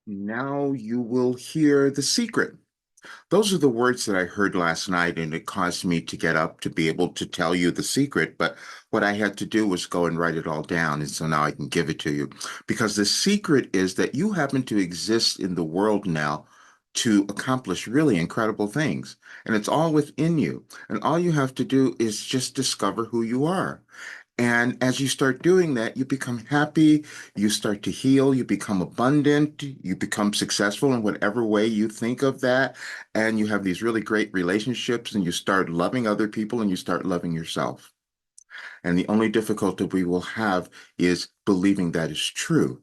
Now you will hear the secret. Those are the words that I heard last night, and it caused me to get up to be able to tell you the secret. But what I had to do was go and write it all down. And so now I can give it to you. Because the secret is that you happen to exist in the world now to accomplish really incredible things. And it's all within you. And all you have to do is just discover who you are. And as you start doing that, you become happy, you start to heal, you become abundant, you become successful in whatever way you think of that. And you have these really great relationships, and you start loving other people and you start loving yourself. And the only difficulty we will have is believing that is true.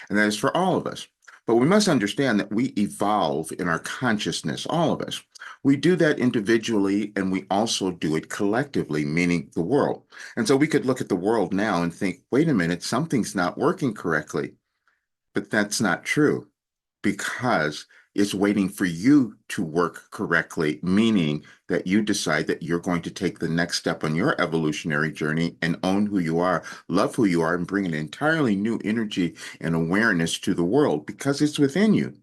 And that is for all of us. But we must understand that we evolve in our consciousness, all of us. We do that individually, and we also do it collectively, meaning the world. And so we could look at the world now and think, wait a minute, something's not working correctly. But that's not true because it's waiting for you to work correctly, meaning that you decide that you're going to take the next step on your evolutionary journey and own who you are, love who you are, and bring an entirely new energy and awareness to the world because it's within you.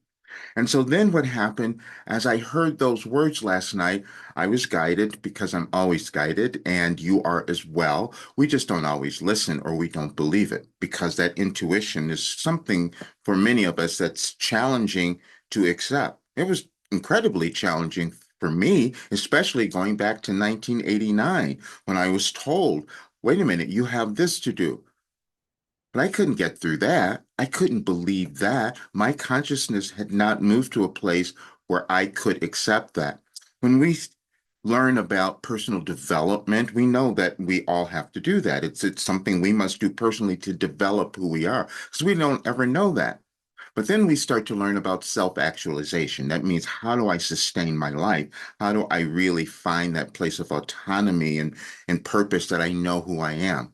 And so then what happened, as I heard those words last night, I was guided because I'm always guided, and you are as well. We just don't always listen or we don't believe it because that intuition is something for many of us that's challenging to accept. It was incredibly challenging for me, especially going back to 1989 when I was told, wait a minute, you have this to do. But I couldn't get through that. I couldn't believe that. My consciousness had not moved to a place where I could accept that. When we learn about personal development, we know that we all have to do that. It's something we must do personally to develop who we are, because we don't ever know that. But then we start to learn about self-actualization. That means, how do I sustain my life? How do I really find that place of autonomy and purpose that I know who I am?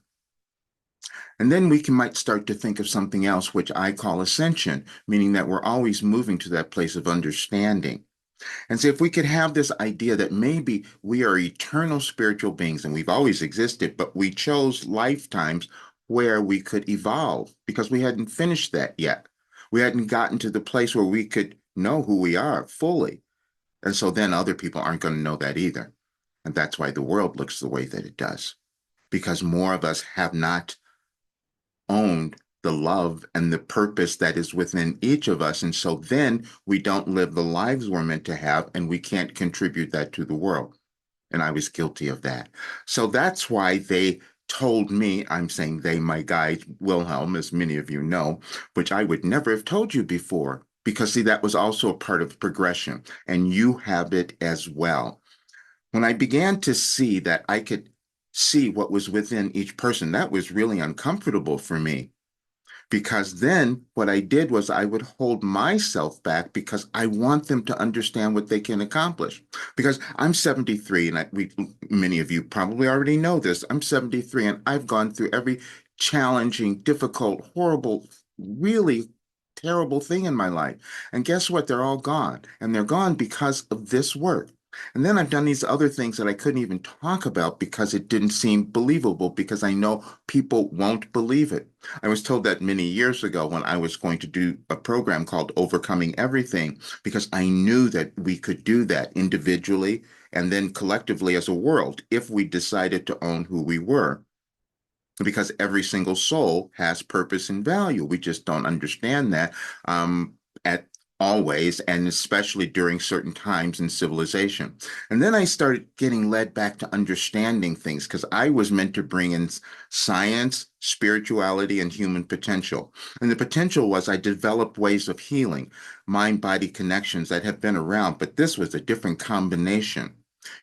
And then might start to think of something else, which I call ascension, meaning that we're always moving to that place of understanding. And so if we could have this idea that maybe we are eternal spiritual beings and we've always existed, but we chose lifetimes where we could evolve because we hadn't finished that yet. We hadn't gotten to the place where we could know who we are fully. And so then other people aren't going to know that either. And that's why the world looks the way that it does, because more of us have not owned the love and the purpose that is within each of us. And so then we don't live the lives we're meant to have, and we can't contribute that to the world. And I was guilty of that. So that's why they told me, I'm saying they, my guide, Wilhelm, as many of you know, which I would never have told you before. Because, see, that was also a part of progression, and you have it as well. When I began to see that I could see what was within each person, that was really uncomfortable for me because then what I did was I would hold myself back because I want them to understand what they can accomplish. Because I'm 73, and many of you probably already know this. I'm 73, and I've gone through every challenging, difficult, horrible, really terrible thing in my life. And guess what? They're all gone. And they're gone because of this work. And then I've done these other things that I couldn't even talk about because it didn't seem believable, because I know people won't believe it. I was told that many years ago when I was going to do a program called Overcoming Everything, because I knew that we could do that individually and then collectively as a world if we decided to own who we were. Because every single soul has purpose and value. We just don't understand that at always, and especially during certain times in civilization. And then I started getting led back to understanding things because I was meant to bring in science, spirituality, and human potential. And the potential was I developed ways of healing, mind-body connections that have been around, but this was a different combination.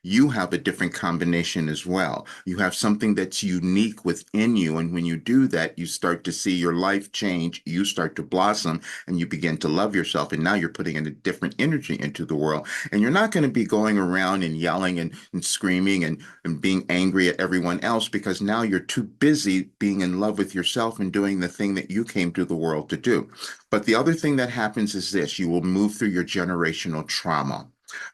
You have a different combination as well. You have something that's unique within you. And when you do that, you start to see your life change. You start to blossom and you begin to love yourself. And now you're putting in a different energy into the world. And you're not going to be going around and yelling and screaming and being angry at everyone else, because now you're too busy being in love with yourself and doing the thing that you came to the world to do. But the other thing that happens is this: you will move through your generational trauma.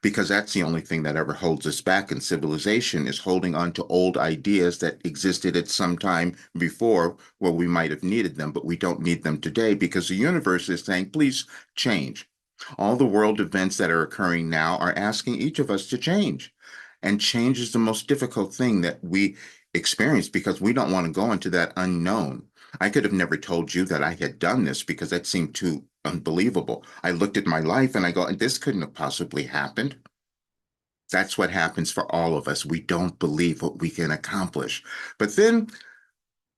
because that's the only thing that ever holds us back in civilization is holding on to old ideas that existed at some time before where we might have needed them, but we don't need them today because the universe is saying, please change. All the world events that are occurring now are asking each of us to change. And change is the most difficult thing that we experience because we don't want to go into that unknown. I could have never told you that I had done this because that seemed too unbelievable. I looked at my life and I go, this couldn't have possibly happened. That's what happens for all of us. We don't believe what we can accomplish. But then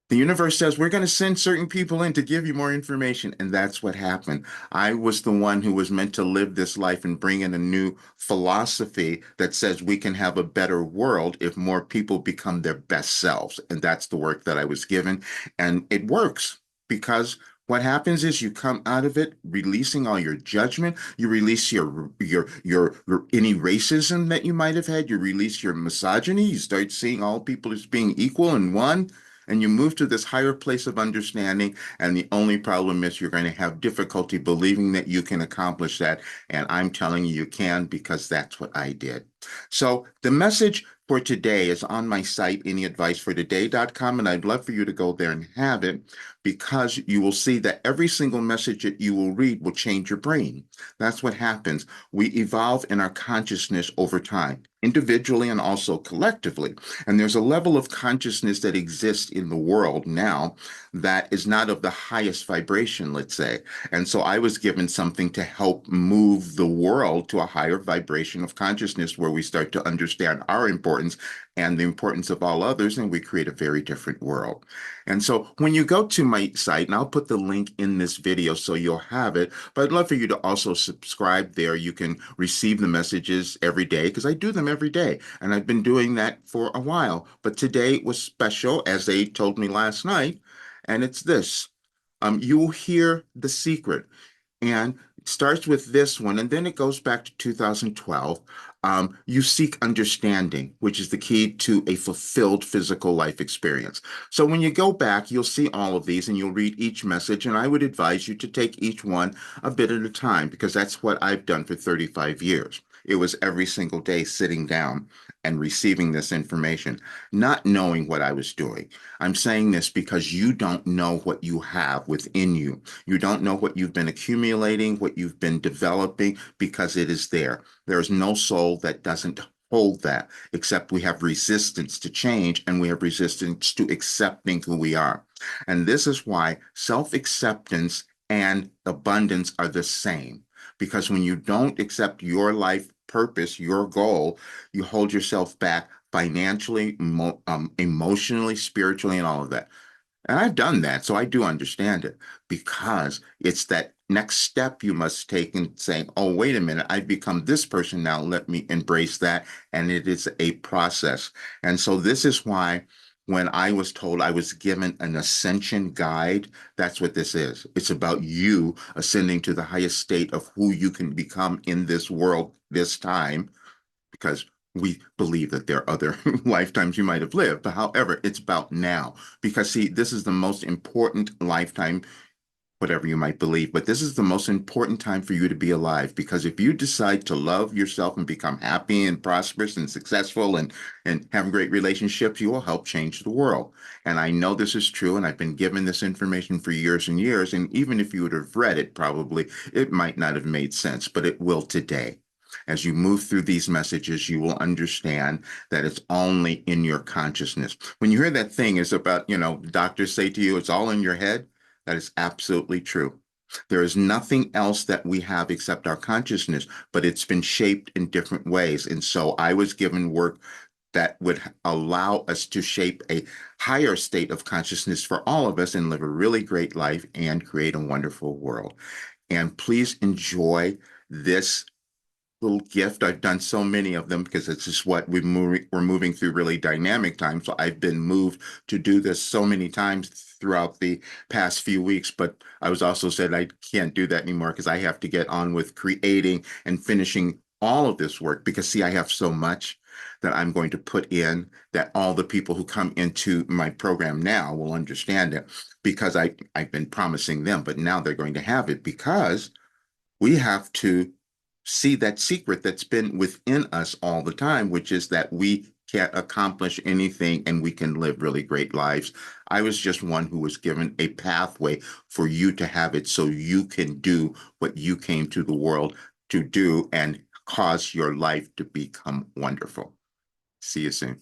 the universe says, we're going to send certain people in to give you more information. And that's what happened. I was the one who was meant to live this life and bring in a new philosophy that says we can have a better world if more people become their best selves. And that's the work that I was given. And it works because what happens is you come out of it releasing all your judgment, you release your any racism that you might have had, you release your misogyny, you start seeing all people as being equal and one, and you move to this higher place of understanding. And the only problem is you're going to have difficulty believing that you can accomplish that. And I'm telling you, you can because that's what I did. So the message for today is on my site, anyadvicefortoday.com, and I'd love for you to go there and have it because you will see that every single message that you will read will change your brain. That's what happens. We evolve in our consciousness over time, individually and also collectively. And there's a level of consciousness that exists in the world now that is not of the highest vibration, let's say. And so I was given something to help move the world to a higher vibration of consciousness where we start to understand our importance and the importance of all others, and we create a very different world. And so when you go to my site, and I'll put the link in this video so you'll have it, but I'd love for you to also subscribe there. You can receive the messages every day because I do them every day. And I've been doing that for a while. But today was special, as they told me last night, and it's this. You will hear the secret. And it starts with this one, and then it goes back to 2012. You seek understanding, which is the key to a fulfilled physical life experience. So when you go back, you'll see all of these and you'll read each message. And I would advise you to take each one a bit at a time because that's what I've done for 35 years. It was every single day sitting down and receiving this information, not knowing what I was doing. I'm saying this because you don't know what you have within you. You don't know what you've been accumulating, what you've been developing, because it is there. There is no soul that doesn't hold that, except we have resistance to change and we have resistance to accepting who we are. And this is why self-acceptance and abundance are the same. Because when you don't accept your life purpose, your goal, you hold yourself back financially, emotionally, spiritually, and all of that. And I've done that, so I do understand it because it's that next step you must take in saying, oh, wait a minute, I've become this person now. Let me embrace that. And it is a process. And so this is why when I was told I was given an ascension guide, that's what this is. It's about you ascending to the highest state of who you can become in this world this time because we believe that there are other lifetimes you might have lived. But however, it's about now. Because, see, this is the most important lifetime, whatever you might believe, but this is the most important time for you to be alive. Because if you decide to love yourself and become happy and prosperous and successful and have great relationships, you will help change the world. And I know this is true, and I've been given this information for years and years. And even if you would have read it, probably it might not have made sense, but it will today. As you move through these messages, you will understand that it's only in your consciousness. When you hear that thing is about, doctors say to you, it's all in your head, that is absolutely true. There is nothing else that we have except our consciousness, but it's been shaped in different ways. And so I was given work that would allow us to shape a higher state of consciousness for all of us and live a really great life and create a wonderful world. And please enjoy this little gift. I've done so many of them because it's just what we're moving through really dynamic times. So I've been moved to do this so many times throughout the past few weeks, but I was also said I can't do that anymore because I have to get on with creating and finishing all of this work because see, I have so much that I'm going to put in that all the people who come into my program now will understand it because I've been promising them, but now they're going to have it because we have to see that secret that's been within us all the time, which is that we can't accomplish anything and we can live really great lives. I was just one who was given a pathway for you to have it so you can do what you came to the world to do and cause your life to become wonderful. See you soon.